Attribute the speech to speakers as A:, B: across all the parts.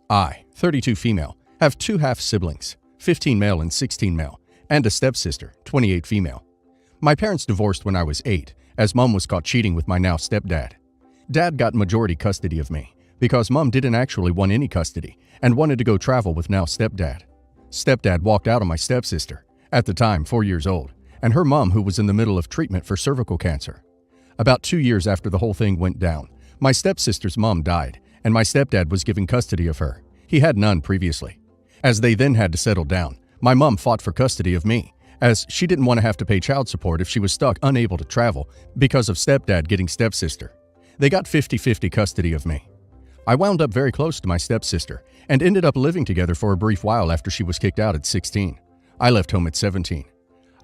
A: I, 32 female, have two half-siblings, 15 male and 16 male, and a stepsister, 28 female. My parents divorced when I was 8, as Mom was caught cheating with my now stepdad. Dad got majority custody of me, because Mom didn't actually want any custody and wanted to go travel with now stepdad. Stepdad walked out on my stepsister, at the time 4 years old, and her mom who was in the middle of treatment for cervical cancer. About 2 years after the whole thing went down, my stepsister's mom died, and my stepdad was given custody of her. He had none previously. As they then had to settle down, my mom fought for custody of me, as she didn't want to have to pay child support if she was stuck unable to travel because of stepdad getting stepsister. They got 50-50 custody of me. I wound up very close to my stepsister and ended up living together for a brief while after she was kicked out at 16. I left home at 17.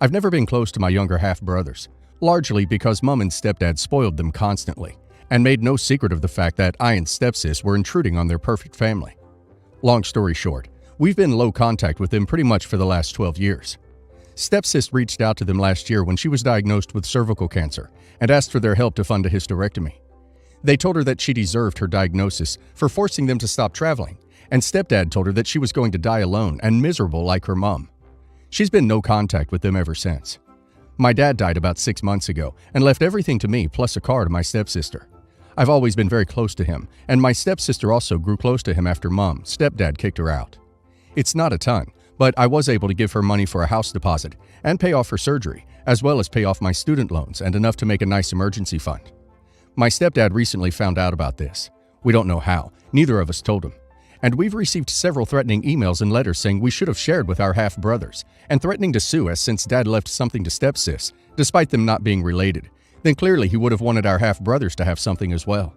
A: I've never been close to my younger half-brothers, largely because Mom and stepdad spoiled them constantly and made no secret of the fact that I and stepsis were intruding on their perfect family. Long story short, we've been in low contact with them pretty much for the last 12 years. Stepsis reached out to them last year when she was diagnosed with cervical cancer and asked for their help to fund a hysterectomy. They told her that she deserved her diagnosis for forcing them to stop traveling, and stepdad told her that she was going to die alone and miserable like her mom. She's been no contact with them ever since. My dad died about 6 months ago and left everything to me plus a car to my stepsister. I've always been very close to him, and my stepsister also grew close to him after Mom, stepdad kicked her out. It's not a ton, but I was able to give her money for a house deposit and pay off her surgery, as well as pay off my student loans and enough to make a nice emergency fund. My stepdad recently found out about this. We don't know how, neither of us told him. And we've received several threatening emails and letters saying we should have shared with our half-brothers, and threatening to sue us since Dad left something to stepsis, despite them not being related. Then clearly he would have wanted our half-brothers to have something as well.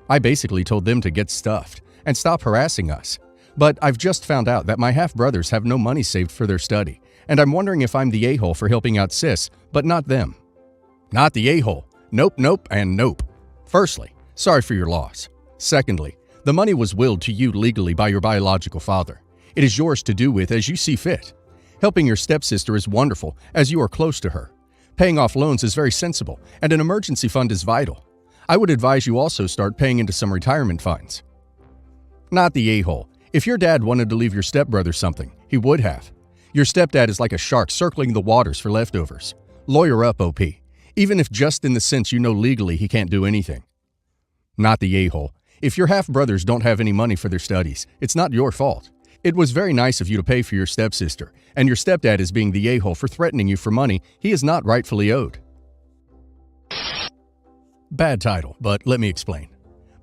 A: I basically told them to get stuffed and stop harassing us. But I've just found out that my half-brothers have no money saved for their study, and I'm wondering if I'm the a-hole for helping out sis, but not them. Not the a-hole. Nope, nope, and nope. Firstly, sorry for your loss. Secondly, the money was willed to you legally by your biological father. It is yours to do with as you see fit. Helping your stepsister is wonderful, as you are close to her. Paying off loans is very sensible, and an emergency fund is vital. I would advise you also start paying into some retirement funds. Not the a-hole. If your dad wanted to leave your stepbrother something, he would have. Your stepdad is like a shark circling the waters for leftovers. Lawyer up, OP. Even if just in the sense you know legally he can't do anything. Not the a-hole. If your half-brothers don't have any money for their studies, it's not your fault. It was very nice of you to pay for your stepsister, and your stepdad is being the a-hole for threatening you for money he is not rightfully owed. Bad title, but let me explain.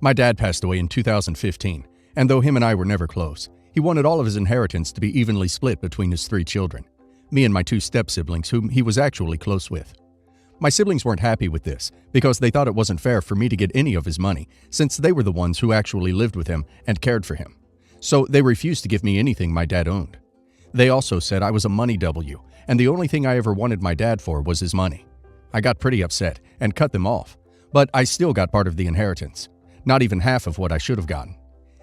A: My dad passed away in 2015, and though him and I were never close, he wanted all of his inheritance to be evenly split between his 3 children, me and my 2 step-siblings whom he was actually close with. My siblings weren't happy with this because they thought it wasn't fair for me to get any of his money since they were the ones who actually lived with him and cared for him. So they refused to give me anything my dad owned. They also said I was a money W, and the only thing I ever wanted my dad for was his money. I got pretty upset and cut them off, but I still got part of the inheritance, not even half of what I should have gotten.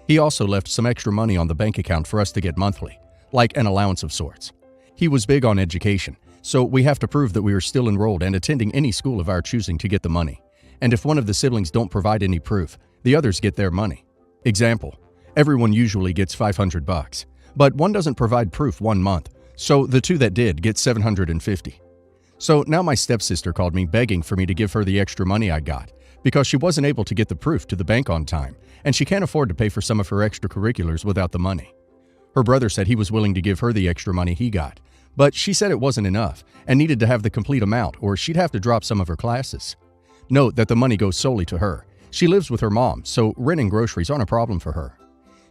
A: He also left some extra money on the bank account for us to get monthly, like an allowance of sorts. He was big on education, so we have to prove that we are still enrolled and attending any school of our choosing to get the money. And if one of the siblings don't provide any proof, the others get their money. Example, everyone usually gets $500, but one doesn't provide proof 1 month, so the 2 that did get $750. So now my stepsister called me begging for me to give her the extra money I got, because she wasn't able to get the proof to the bank on time, and she can't afford to pay for some of her extracurriculars without the money. Her brother said he was willing to give her the extra money he got, but she said it wasn't enough and needed to have the complete amount or she'd have to drop some of her classes. Note that the money goes solely to her. She lives with her mom, so rent and groceries aren't a problem for her.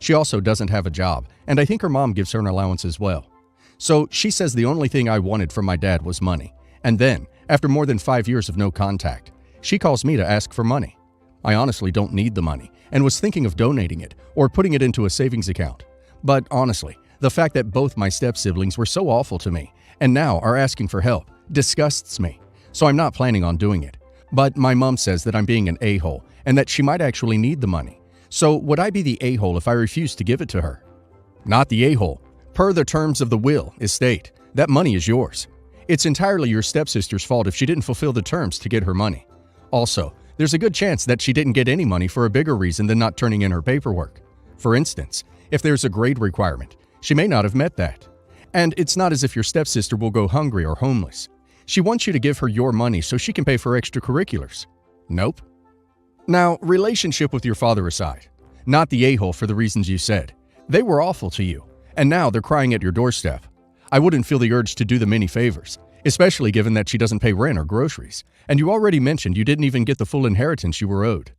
A: She also doesn't have a job, and I think her mom gives her an allowance as well. So she says the only thing I wanted from my dad was money, and then, after more than 5 years of no contact, she calls me to ask for money. I honestly don't need the money and was thinking of donating it or putting it into a savings account. But honestly, the fact that both my step-siblings were so awful to me and now are asking for help disgusts me, so I'm not planning on doing it. But my mom says that I'm being an a-hole and that she might actually need the money. So would I be the a-hole if I refuse to give it to her? Not the a-hole. Per the terms of the will, estate, that money is yours. It's entirely your stepsister's fault if she didn't fulfill the terms to get her money. Also, there's a good chance that she didn't get any money for a bigger reason than not turning in her paperwork. For instance, If there's a grade requirement, she may not have met that. And it's not as if your stepsister will go hungry or homeless. She wants you to give her your money so she can pay for extracurriculars. Nope. Now, relationship with your father aside, not the a-hole for the reasons you said. They were awful to you, and now they're crying at your doorstep. I wouldn't feel the urge to do them any favors, especially given that she doesn't pay rent or groceries, and you already mentioned you didn't even get the full inheritance you were owed.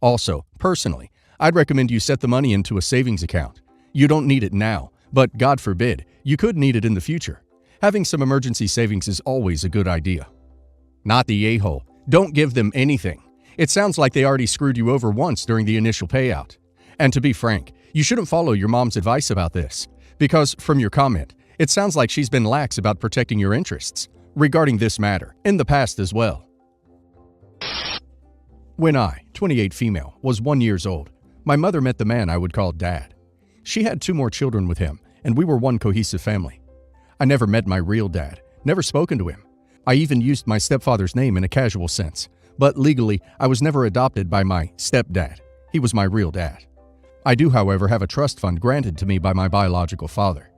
A: Also, personally, I'd recommend you set the money into a savings account. You don't need it now, but God forbid, you could need it in the future. Having some emergency savings is always a good idea. Not the a-hole. Don't give them anything. It sounds like they already screwed you over once during the initial payout. And to be frank, you shouldn't follow your mom's advice about this, because from your comment, it sounds like she's been lax about protecting your interests regarding this matter, in the past as well. When I, 28 female, was 1 year old, my mother met the man I would call Dad. She had 2 more children with him, and we were one cohesive family. I never met my real dad, never spoken to him. I even used my stepfather's name in a casual sense, but legally, I was never adopted by my stepdad. He was my real dad. I do, however, have a trust fund granted to me by my biological father,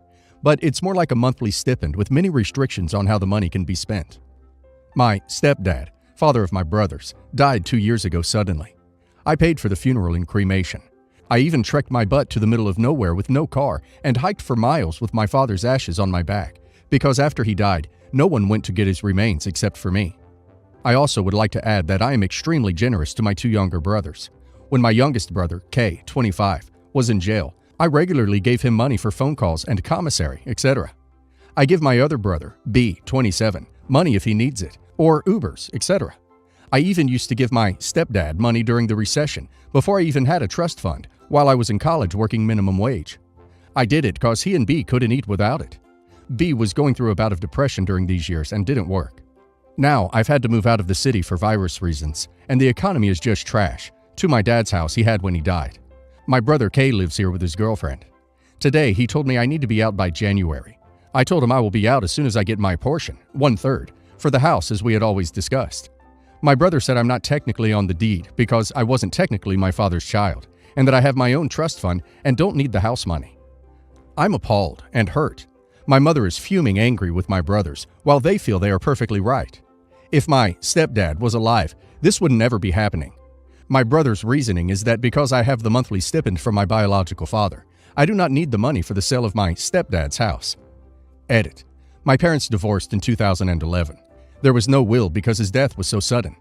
A: but it's more like a monthly stipend with many restrictions on how the money can be spent. My stepdad, father of my brothers, died 2 years ago suddenly. I paid for the funeral and cremation. I even trekked my butt to the middle of nowhere with no car and hiked for miles with my father's ashes on my back, because after he died, no one went to get his remains except for me. I also would like to add that I am extremely generous to my 2 younger brothers. When my youngest brother, K, 25, was in jail, I regularly gave him money for phone calls and commissary, etc. I give my other brother, B, 27, money if he needs it, or Ubers, etc. I even used to give my stepdad money during the recession, before I even had a trust fund, while I was in college working minimum wage. I did it because he and B couldn't eat without it. B was going through a bout of depression during these years and didn't work. Now, I've had to move out of the city for virus reasons, and the economy is just trash, to my dad's house he had when he died. My brother K lives here with his girlfriend. Today, he told me I need to be out by January. I told him I will be out as soon as I get my portion, 1/3, for the house as we had always discussed. My brother said I'm not technically on the deed because I wasn't technically my father's child, and that I have my own trust fund and don't need the house money. I'm appalled and hurt. My mother is fuming angry with my brothers, while they feel they are perfectly right. If my stepdad was alive, this would never be happening. My brother's reasoning is that because I have the monthly stipend from my biological father, I do not need the money for the sale of my stepdad's house. Edit. My parents divorced in 2011. There was no will because his death was so sudden.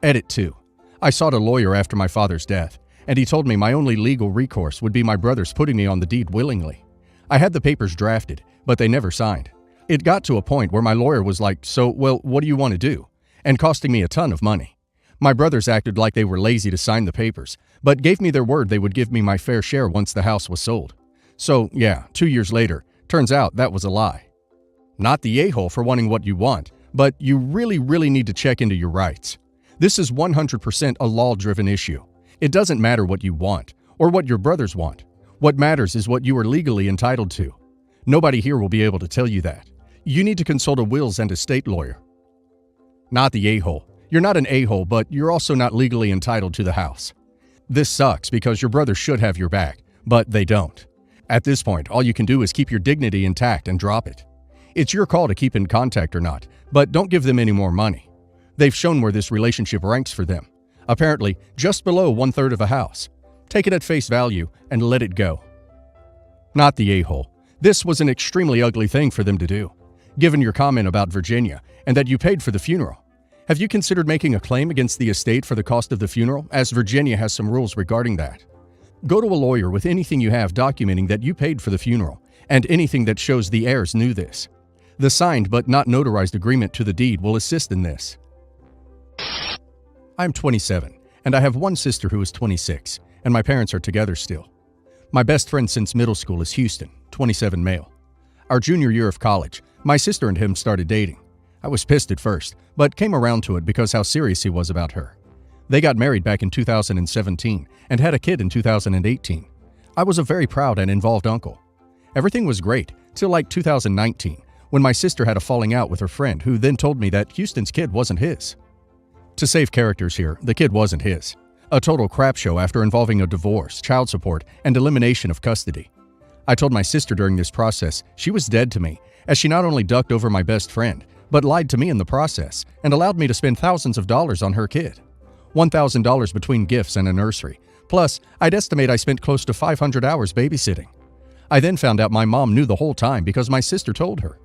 A: Edit 2. I sought a lawyer after my father's death, and he told me my only legal recourse would be my brothers putting me on the deed willingly. I had the papers drafted, but they never signed. It got to a point where my lawyer was like, "So, well, what do you want to do?" and costing me a ton of money. My brothers acted like they were lazy to sign the papers, but gave me their word they would give me my fair share once the house was sold. So, yeah, 2 years later, turns out that was a lie. Not the a-hole for wanting what you want, but you really need to check into your rights. This is 100% a law-driven issue. It doesn't matter what you want, or what your brothers want. What matters is what you are legally entitled to. Nobody here will be able to tell you that. You need to consult a wills and estate lawyer. Not the a-hole. You're not an a-hole, but you're also not legally entitled to the house. This sucks because your brothers should have your back, but they don't. At this point, all you can do is keep your dignity intact and drop it. It's your call to keep in contact or not, but don't give them any more money. They've shown where this relationship ranks for them. Apparently, just below 1/3 of a house. Take it at face value and let it go. Not the a-hole. This was an extremely ugly thing for them to do, given your comment about Virginia and that you paid for the funeral. Have you considered making a claim against the estate for the cost of the funeral, as Virginia has some rules regarding that? Go to a lawyer with anything you have documenting that you paid for the funeral, and anything that shows the heirs knew this. The signed but not notarized agreement to the deed will assist in this. I'm 27, and I have one sister who is 26, and my parents are together still. My best friend since middle school is Houston, 27 male. Our junior year of college, my sister and him started dating. I was pissed at first, but came around to it because how serious he was about her. They got married back in 2017 and had a kid in 2018. I was a very proud and involved uncle. Everything was great till like 2019, when my sister had a falling out with her friend who then told me that Houston's kid wasn't his. To save characters here, the kid wasn't his. A total crap show after involving a divorce, child support, and elimination of custody. I told my sister during this process she was dead to me, as she not only ducked over my best friend, but lied to me in the process and allowed me to spend thousands of dollars on her kid. $1,000 between gifts and a nursery. Plus, I'd estimate I spent close to 500 hours babysitting. I then found out my mom knew the whole time because my sister told her.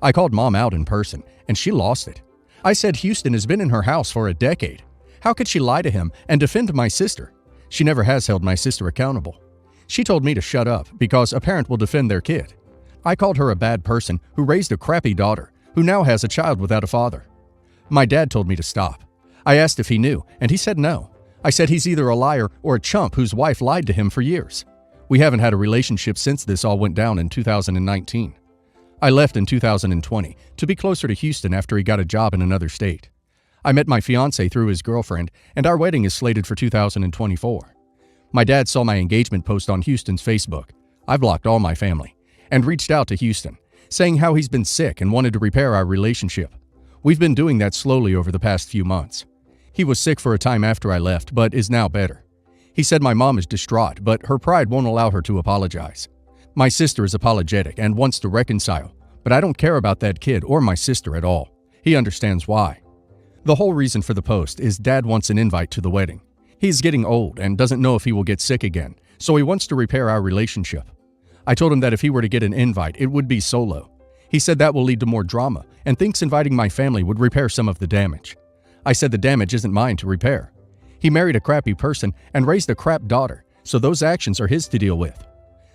A: I called mom out in person, and she lost it. I said Houston has been in her house for a decade. How could she lie to him and defend my sister? She never has held my sister accountable. She told me to shut up because a parent will defend their kid. I called her a bad person who raised a crappy daughter who now has a child without a father. My dad told me to stop. I asked if he knew, and he said no. I said he's either a liar or a chump whose wife lied to him for years. We haven't had a relationship since this all went down in 2019. I left in 2020 to be closer to Houston after he got a job in another state. I met my fiancé through his girlfriend, and our wedding is slated for 2024. My dad saw my engagement post on Houston's Facebook. I blocked all my family and reached out to Houston, saying how he's been sick and wanted to repair our relationship. We've been doing that slowly over the past few months. He was sick for a time after I left, but is now better. He said my mom is distraught, but her pride won't allow her to apologize. My sister is apologetic and wants to reconcile, but I don't care about that kid or my sister at all. He understands why. The whole reason for the post is Dad wants an invite to the wedding. He's getting old and doesn't know if he will get sick again, so he wants to repair our relationship. I told him that if he were to get an invite, it would be solo. He said that will lead to more drama and thinks inviting my family would repair some of the damage. I said the damage isn't mine to repair. He married a crappy person and raised a crap daughter, so those actions are his to deal with.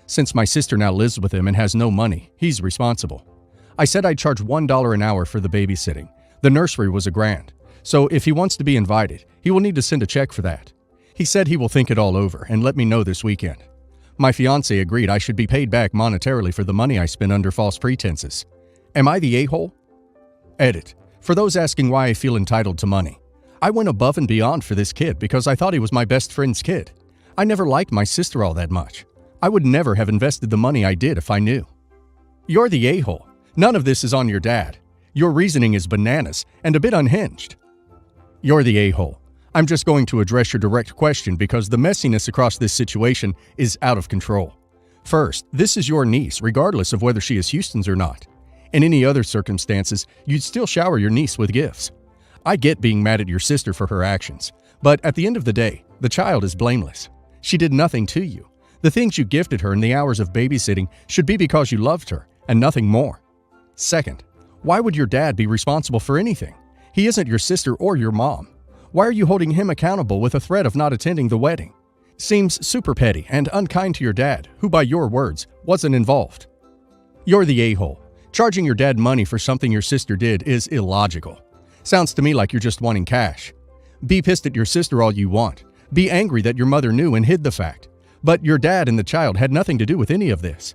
A: Since my sister now lives with him and has no money, he's responsible. I said I'd charge $1 an hour for the babysitting. The nursery was $1,000. So if he wants to be invited, he will need to send a check for that. He said he will think it all over and let me know this weekend. My fiancé agreed I should be paid back monetarily for the money I spent under false pretenses. Am I the a-hole? Edit. For those asking why I feel entitled to money, I went above and beyond for this kid because I thought he was my best friend's kid. I never liked my sister all that much. I would never have invested the money I did if I knew. You're the a-hole. None of this is on your dad. Your reasoning is bananas and a bit unhinged. You're the a-hole. I'm just going to address your direct question because the messiness across this situation is out of control. First, this is your niece, regardless of whether she is Houston's or not. In any other circumstances, you'd still shower your niece with gifts. I get being mad at your sister for her actions, but at the end of the day, the child is blameless. She did nothing to you. The things you gifted her in the hours of babysitting should be because you loved her, and nothing more. Second, why would your dad be responsible for anything? He isn't your sister or your mom. Why are you holding him accountable with a threat of not attending the wedding? Seems super petty and unkind to your dad, who by your words, wasn't involved. You're the a-hole. Charging your dad money for something your sister did is illogical. Sounds to me like you're just wanting cash. Be pissed at your sister all you want. Be angry that your mother knew and hid the fact. But your dad and the child had nothing to do with any of this.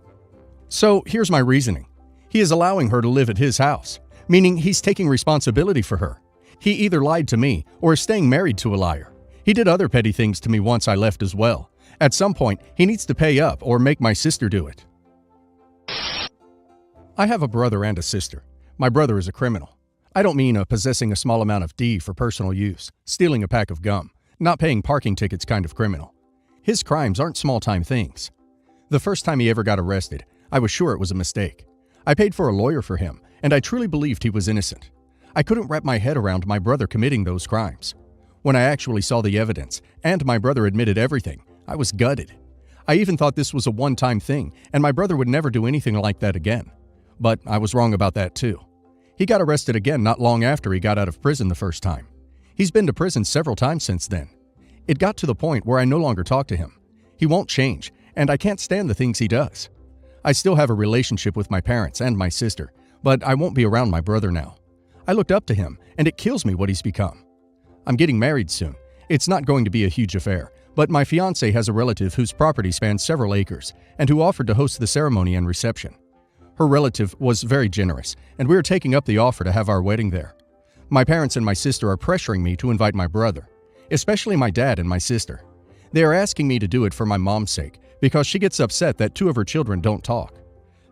A: So here's my reasoning. He is allowing her to live at his house, meaning he's taking responsibility for her. He either lied to me or is staying married to a liar. He did other petty things to me once I left as well. At some point, he needs to pay up or make my sister do it. I have a brother and a sister. My brother is a criminal. I don't mean possessing a small amount of D for personal use, stealing a pack of gum, not paying parking tickets kind of criminal. His crimes aren't small-time things. The first time he ever got arrested, I was sure it was a mistake. I paid for a lawyer for him, and I truly believed he was innocent. I couldn't wrap my head around my brother committing those crimes. When I actually saw the evidence, and my brother admitted everything, I was gutted. I even thought this was a one-time thing, and my brother would never do anything like that again. But I was wrong about that too. He got arrested again not long after he got out of prison the first time. He's been to prison several times since then. It got to the point where I no longer talk to him. He won't change, and I can't stand the things he does. I still have a relationship with my parents and my sister, but I won't be around my brother now. I looked up to him, and it kills me what he's become. I'm getting married soon. It's not going to be a huge affair, but my fiancé has a relative whose property spans several acres and who offered to host the ceremony and reception. Her relative was very generous, and we are taking up the offer to have our wedding there. My parents and my sister are pressuring me to invite my brother, especially my dad and my sister. They are asking me to do it for my mom's sake because she gets upset that two of her children don't talk.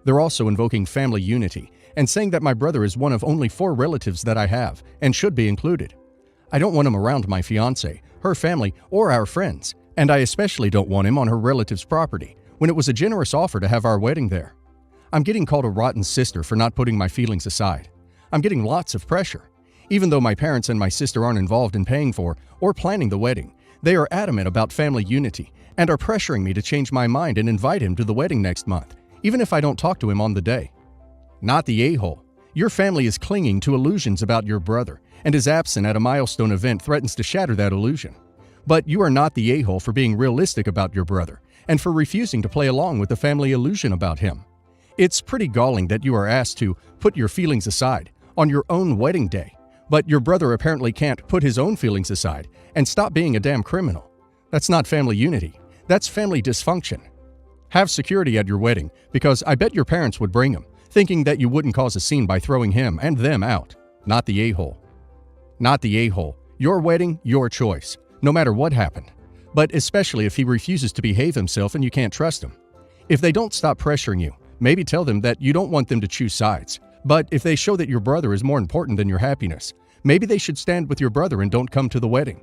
A: They're also invoking family unity and saying that my brother is one of only 4 relatives that I have and should be included. I don't want him around my fiancée, her family, or our friends, and I especially don't want him on her relative's property when it was a generous offer to have our wedding there. I'm getting called a rotten sister for not putting my feelings aside. I'm getting lots of pressure. Even though my parents and my sister aren't involved in paying for or planning the wedding, they are adamant about family unity and are pressuring me to change my mind and invite him to the wedding next month, even if I don't talk to him on the day. Not the a-hole. Your family is clinging to illusions about your brother, and his absence at a milestone event threatens to shatter that illusion. But you are not the a-hole for being realistic about your brother and for refusing to play along with the family illusion about him. It's pretty galling that you are asked to put your feelings aside on your own wedding day, but your brother apparently can't put his own feelings aside and stop being a damn criminal. That's not family unity. That's family dysfunction. Have security at your wedding, because I bet your parents would bring him, thinking that you wouldn't cause a scene by throwing him and them out. Not the a-hole. Not the a-hole. Your wedding, your choice, no matter what happened. But especially if he refuses to behave himself and you can't trust him. If they don't stop pressuring you, maybe tell them that you don't want them to choose sides. But if they show that your brother is more important than your happiness, maybe they should stand with your brother and don't come to the wedding.